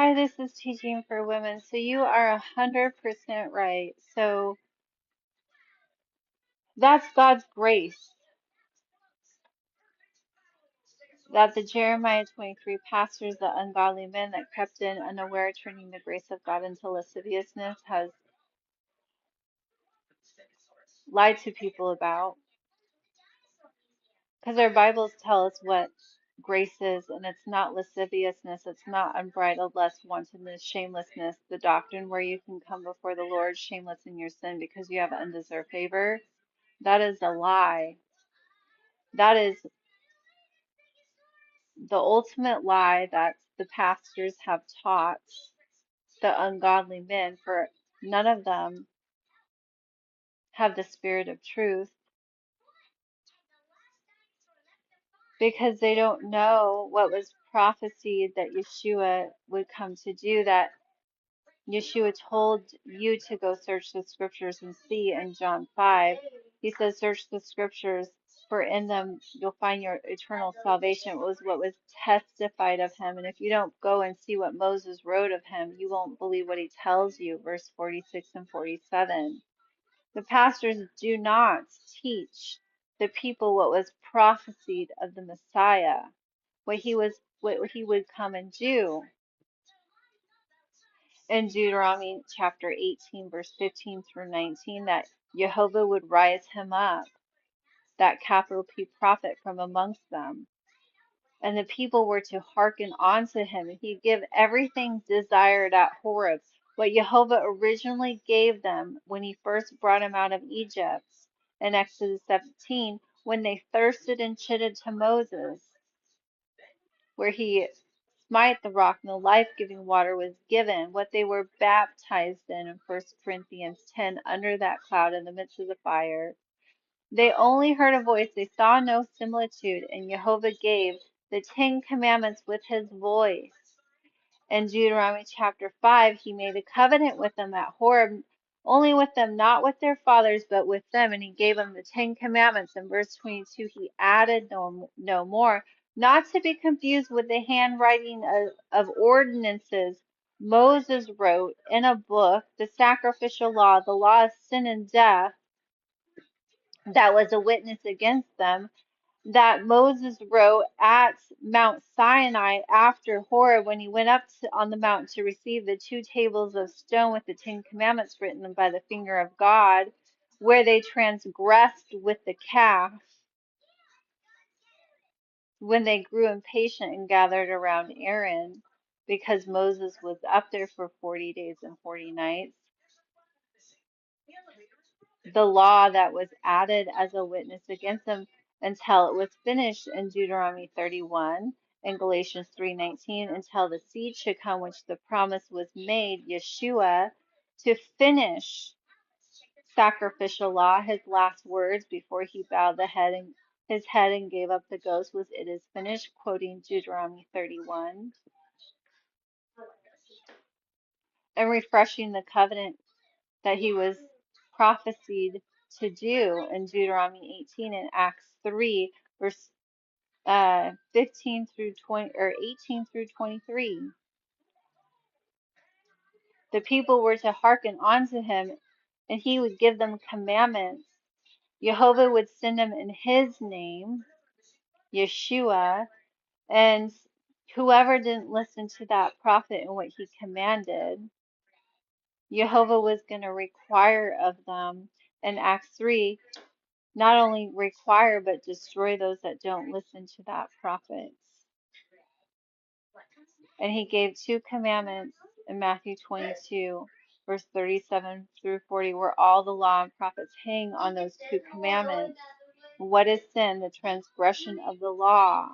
Hi, this is Teaching for Women. So you are 100% right. So that's God's grace that the Jeremiah 23 pastors, the ungodly men that crept in unaware, turning the grace of God into lasciviousness, has lied to people about. Because our Bibles tell us what grace is, and it's not lasciviousness, it's not unbridled lust, wantonness, shamelessness, the doctrine where you can come before the Lord shameless in your sin because you have undeserved favor. That is a lie. That is the ultimate lie that the pastors have taught the ungodly men, for none of them have the spirit of truth because they don't know what was prophesied that Yeshua would come to do, that Yeshua told you to go search the scriptures and see in John 5. He says, search the scriptures, for in them you'll find your eternal salvation. It was what was testified of him. And if you don't go and see what Moses wrote of him, you won't believe what he tells you. Verse 46 and 47. The pastors do not teach the people what was prophesied of the Messiah, what he would come and do. In Deuteronomy chapter 18, verse 15 through 19, that Jehovah would rise him up, that capital P prophet from amongst them. And the people were to hearken unto him, and he'd give everything desired at Horeb, what Jehovah originally gave them when he first brought them out of Egypt in Exodus 17, when they thirsted and chitted to Moses, where he smite the rock, no life-giving water was given, what they were baptized in 1 Corinthians 10, under that cloud in the midst of the fire. They only heard a voice, they saw no similitude, and Jehovah gave the 10 Commandments with his voice. In Deuteronomy chapter 5, he made a covenant with them at Horeb, only with them, not with their fathers, but with them, and he gave them the 10 Commandments. In verse 22, he added no more, not to be confused with the handwriting of ordinances Moses wrote in a book, the sacrificial law, the law of sin and death, that was a witness against them, that Moses wrote at Mount Sinai after Horeb when he went up on the mountain to receive the 2 tables of stone with the 10 Commandments written by the finger of God, where they transgressed with the calf when they grew impatient and gathered around Aaron, because Moses was up there for 40 days and 40 nights. The law that was added as a witness against them until it was finished in Deuteronomy 31 and Galatians 3:19, until the seed should come which the promise was made, Yeshua, to finish sacrificial law. His last words before he bowed his head and gave up the ghost was, "It is finished," quoting Deuteronomy 31, and refreshing the covenant that he was prophesied to do in Deuteronomy 18 and Acts 3, verse 15 through 20 or 18 through 23. The people were to hearken unto him, and he would give them commandments. Jehovah would send them in his name, Yeshua, and whoever didn't listen to that prophet and what he commanded, Jehovah was going to require of them in Acts 3, not only require but destroy those that don't listen to that prophet. And he gave 2 commandments in Matthew 22, verse 37 through 40, where all the law and prophets hang on those 2 commandments. What is sin? The transgression of the law.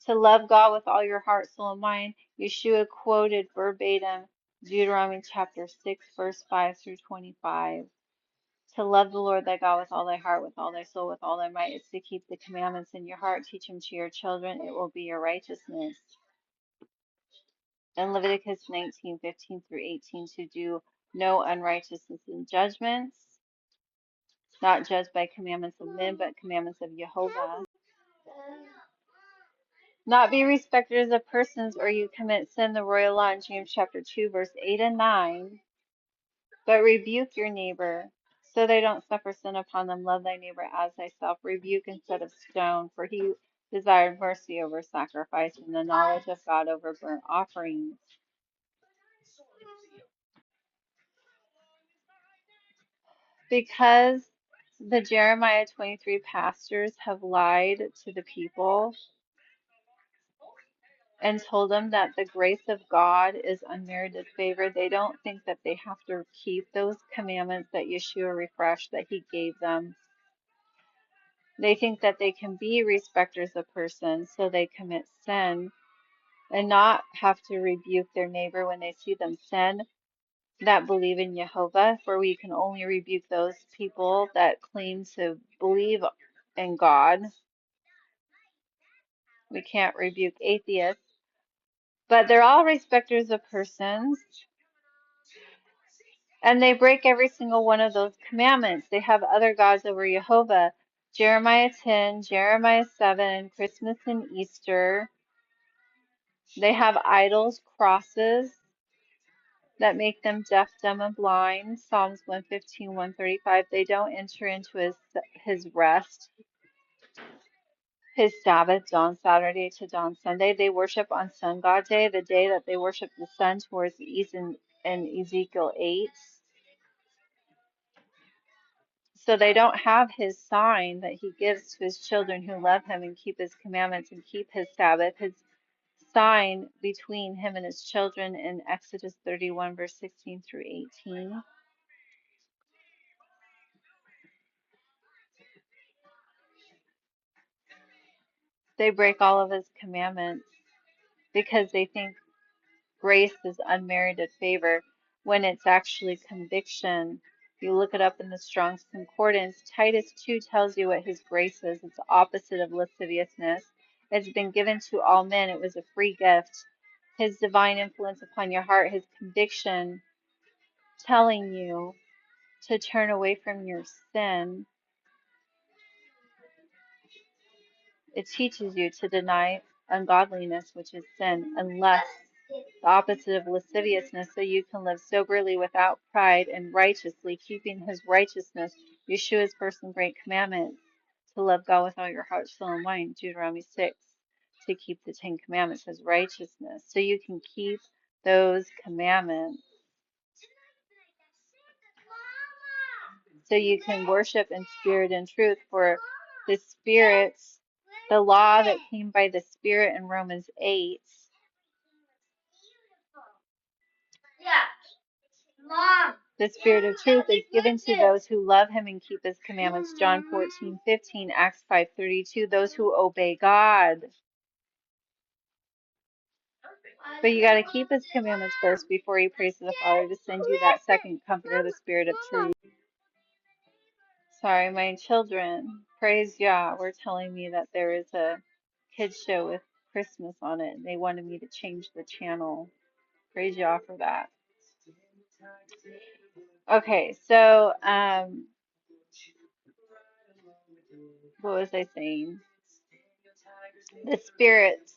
To love God with all your heart, soul, and mind. Yeshua quoted verbatim Deuteronomy chapter 6, verse 5 through 25. To love the Lord thy God with all thy heart, with all thy soul, with all thy might, is to keep the commandments in your heart, teach them to your children. It will be your righteousness. In Leviticus 19:15 through 18, to do no unrighteousness in judgments, not judged by commandments of men, but commandments of Jehovah. Not be respecters of persons, or you commit sin. The royal law in James chapter 2, verse 8 and 9. But rebuke your neighbor, so they don't suffer sin upon them. Love thy neighbor as thyself. Rebuke instead of stone, for he desired mercy over sacrifice and the knowledge of God over burnt offerings. Because the Jeremiah 23 pastors have lied to the people and told them that the grace of God is unmerited favor, they don't think that they have to keep those commandments that Yeshua refreshed that he gave them. They think that they can be respecters of persons, so they commit sin and not have to rebuke their neighbor when they see them sin, that believe in Jehovah, for we can only rebuke those people that claim to believe in God. We can't rebuke atheists, but they're all respecters of persons, and they break every single one of those commandments. They have other gods over Jehovah. Jeremiah 10, Jeremiah 7, Christmas and Easter. They have idols, crosses that make them deaf, dumb, and blind. Psalms 115, 135. They don't enter into his rest, his Sabbath, dawn Saturday to dawn Sunday. They worship on Sun God Day, the day that they worship the sun towards the east in Ezekiel 8. So they don't have his sign that he gives to his children who love him and keep his commandments and keep his Sabbath, his sign between him and his children in Exodus 31, verse 16 through 18. They break all of his commandments because they think grace is unmerited favor when it's actually conviction. You look it up in the Strong's Concordance. Titus 2 tells you what his grace is. It's the opposite of lasciviousness. It's been given to all men. It was a free gift. His divine influence upon your heart, his conviction telling you to turn away from your sin. It teaches you to deny ungodliness, which is sin, unless the opposite of lasciviousness, so you can live soberly without pride and righteously, keeping his righteousness, Yeshua's first and great commandment, to love God with all your heart, soul, and mind, Deuteronomy 6, to keep the 10 Commandments, his righteousness, so you can keep those commandments, so you can worship in spirit and truth, for the spirits, the law that came by the Spirit in Romans 8, the Spirit of truth is given to those who love him and keep his commandments. John 14:15, Acts 5:32, those who obey God. But you got to keep his commandments first before you pray to the Father to send you that second comforter, the Spirit of truth. Sorry, my children, praise Yah, were telling me that there is a kids show with Christmas on it, and they wanted me to change the channel. Praise Yah for that. Okay, so what was I saying? The spirits,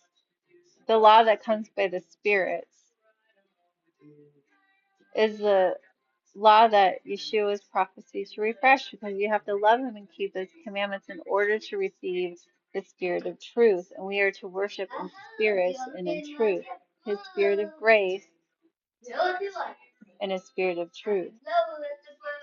the law that comes by the spirits, is the law that Yeshua's prophecies to refresh, because you have to love him and keep his commandments in order to receive the Spirit of truth. And we are to worship in spirit and in truth, his Spirit of grace and his Spirit of truth.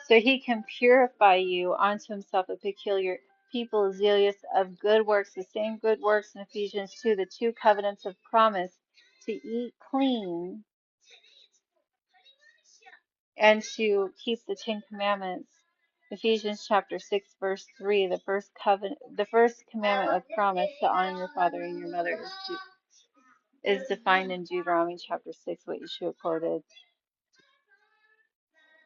So he can purify you unto himself, a peculiar people, zealous of good works, the same good works in Ephesians 2, the two covenants of promise, to eat clean and to keep the 10 Commandments. Ephesians chapter 6, verse 3, the first commandment of promise to honor your father and your mother is defined in Deuteronomy chapter 6, what Yeshua quoted.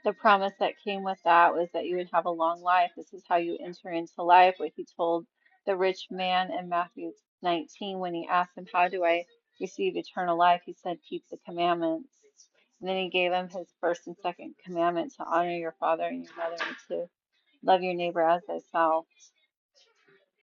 The promise that came with that was that you would have a long life. This is how you enter into life, what he told the rich man in Matthew 19 when he asked him, how do I receive eternal life? He said, keep the commandments. And then he gave him his first and second commandment to honor your father and your mother and to love your neighbor as thyself.